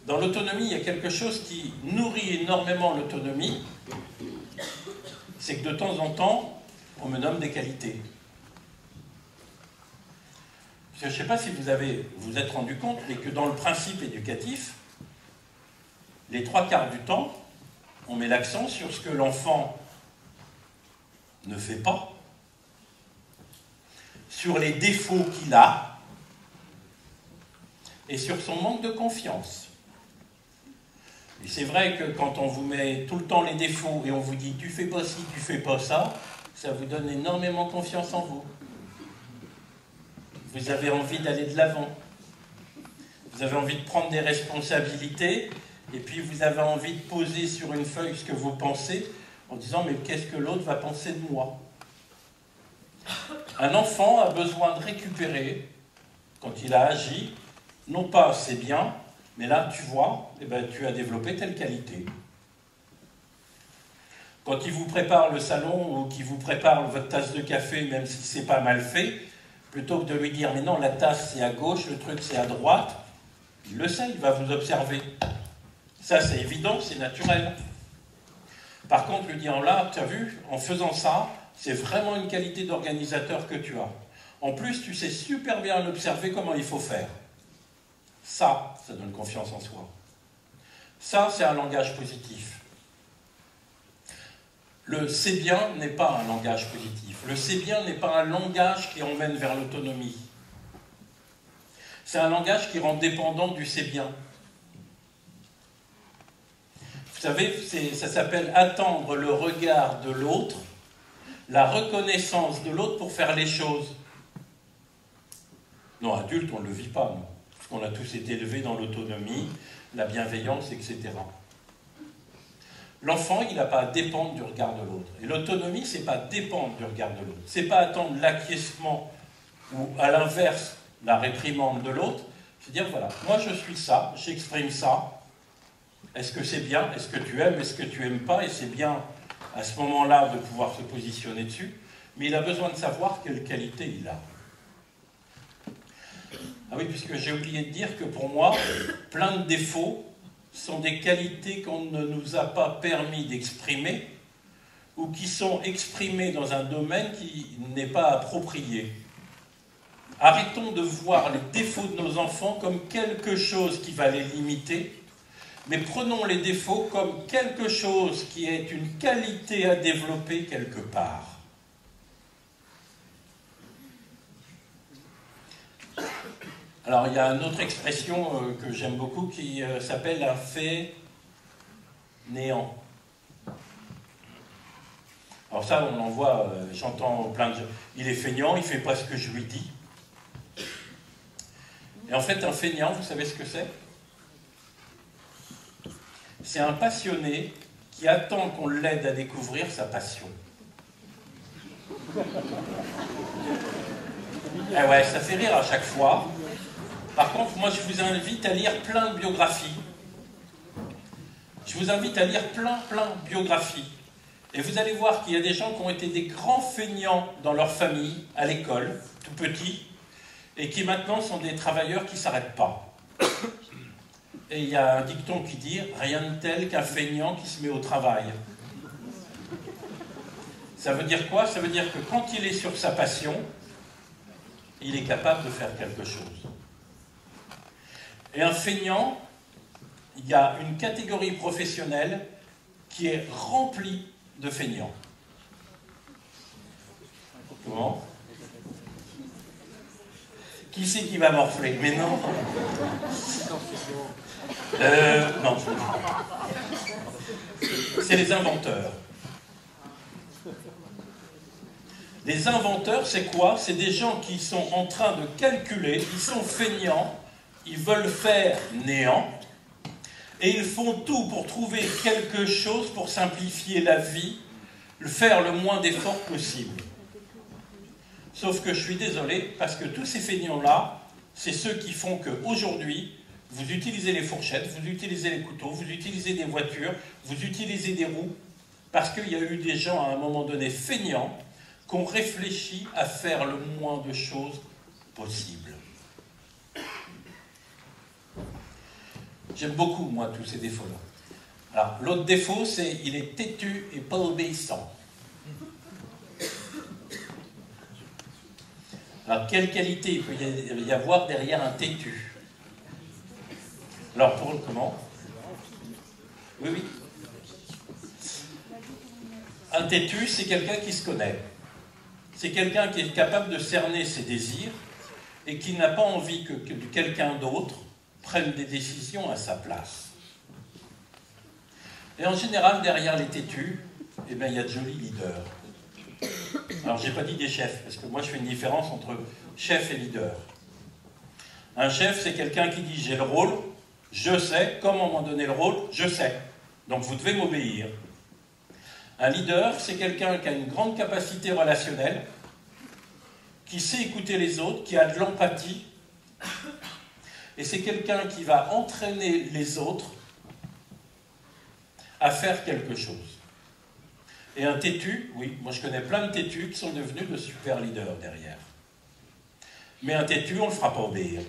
dans l'autonomie, il y a quelque chose qui nourrit énormément l'autonomie, c'est que de temps en temps, on me nomme des qualités. Parce que je ne sais pas si vous êtes rendu compte, mais que dans le principe éducatif, les 3/4 du temps, on met l'accent sur ce que l'enfant ne fait pas, sur les défauts qu'il a et sur son manque de confiance. Et c'est vrai que quand on vous met tout le temps les défauts et on vous dit « tu fais pas ci, tu fais pas ça », ça vous donne énormément confiance en vous. Vous avez envie d'aller de l'avant. Vous avez envie de prendre des responsabilités et puis vous avez envie de poser sur une feuille ce que vous pensez en disant « mais qu'est-ce que l'autre va penser de moi ?» Un enfant a besoin de récupérer, quand il a agi, non pas c'est bien, mais là tu vois, eh ben, tu as développé telle qualité. Quand il vous prépare le salon ou qu'il vous prépare votre tasse de café, même si c'est pas mal fait, plutôt que de lui dire « mais non, la tasse c'est à gauche, le truc c'est à droite », il le sait, il va vous observer. Ça c'est évident, c'est naturel. Par contre, lui dire là, tu as vu, en faisant ça, c'est vraiment une qualité d'organisateur que tu as. En plus, tu sais super bien observer comment il faut faire. Ça donne confiance en soi. Ça, c'est un langage positif. Le « c'est bien » n'est pas un langage positif. Le « c'est bien » n'est pas un langage qui emmène vers l'autonomie. C'est un langage qui rend dépendant du « c'est bien ». Vous savez, ça s'appelle attendre le regard de l'autre, la reconnaissance de l'autre pour faire les choses. Non, adulte, on ne le vit pas, non, parce qu'on a tous été élevés dans l'autonomie, la bienveillance, etc. L'enfant, il n'a pas à dépendre du regard de l'autre. Et l'autonomie, c'est pas dépendre du regard de l'autre. C'est pas attendre l'acquiescement ou, à l'inverse, la réprimande de l'autre. C'est dire, voilà, moi je suis ça, j'exprime ça. Est-ce que c'est bien? Est-ce que tu aimes? Est-ce que tu n'aimes pas? Et c'est bien, à ce moment-là, de pouvoir se positionner dessus. Mais il a besoin de savoir quelle qualité il a. Ah oui, puisque j'ai oublié de dire que pour moi, plein de défauts sont des qualités qu'on ne nous a pas permis d'exprimer ou qui sont exprimées dans un domaine qui n'est pas approprié. Arrêtons de voir les défauts de nos enfants comme quelque chose qui va les limiter, mais prenons les défauts comme quelque chose qui est une qualité à développer quelque part. Alors, il y a une autre expression que j'aime beaucoup qui s'appelle un fait néant. Alors ça, on en voit, j'entends plein de gens. Il est feignant, il ne fait pas ce que je lui dis. Et en fait, un feignant, vous savez ce que c'est? C'est un passionné qui attend qu'on l'aide à découvrir sa passion. Eh ouais, ça fait rire à chaque fois. Par contre, moi, je vous invite à lire plein de biographies. Je vous invite à lire plein de biographies. Et vous allez voir qu'il y a des gens qui ont été des grands feignants dans leur famille, à l'école, tout petits, et qui maintenant sont des travailleurs qui ne s'arrêtent pas. Et il y a un dicton qui dit « rien de tel qu'un feignant qui se met au travail ». Ça veut dire quoi? Ça veut dire que quand il est sur sa passion, il est capable de faire quelque chose. Et un feignant, il y a une catégorie professionnelle qui est remplie de feignants. Comment? Qui c'est qui va morfler? Mais non. Non. C'est les inventeurs. Les inventeurs, c'est quoi? C'est des gens qui sont en train de calculer, ils sont feignants, ils veulent faire néant, et ils font tout pour trouver quelque chose pour simplifier la vie, faire le moins d'efforts possible. Sauf que je suis désolé, parce que tous ces feignants-là, c'est ceux qui font qu'aujourd'hui, vous utilisez les fourchettes, vous utilisez les couteaux, vous utilisez des voitures, vous utilisez des roues, parce qu'il y a eu des gens à un moment donné feignants qui ont réfléchi à faire le moins de choses possible. J'aime beaucoup, moi, tous ces défauts-là. Alors, l'autre défaut, c'est il est têtu et pas obéissant. Alors, quelle qualité il peut y avoir derrière un têtu? Alors, pour le comment? Oui, oui. Un têtu, c'est quelqu'un qui se connaît. C'est quelqu'un qui est capable de cerner ses désirs et qui n'a pas envie que quelqu'un d'autre prenne des décisions à sa place. Et en général, derrière les têtus, eh bien, il y a de jolis leaders. Alors, je n'ai pas dit des chefs, parce que moi, je fais une différence entre chef et leader. Un chef, c'est quelqu'un qui dit « j'ai le rôle, je sais, comment m'en donner le rôle, je sais. Donc, vous devez m'obéir. » Un leader, c'est quelqu'un qui a une grande capacité relationnelle, qui sait écouter les autres, qui a de l'empathie, et c'est quelqu'un qui va entraîner les autres à faire quelque chose. Et un têtu, oui, moi je connais plein de têtus qui sont devenus de super leaders derrière. Mais un têtu, on ne le fera pas obéir.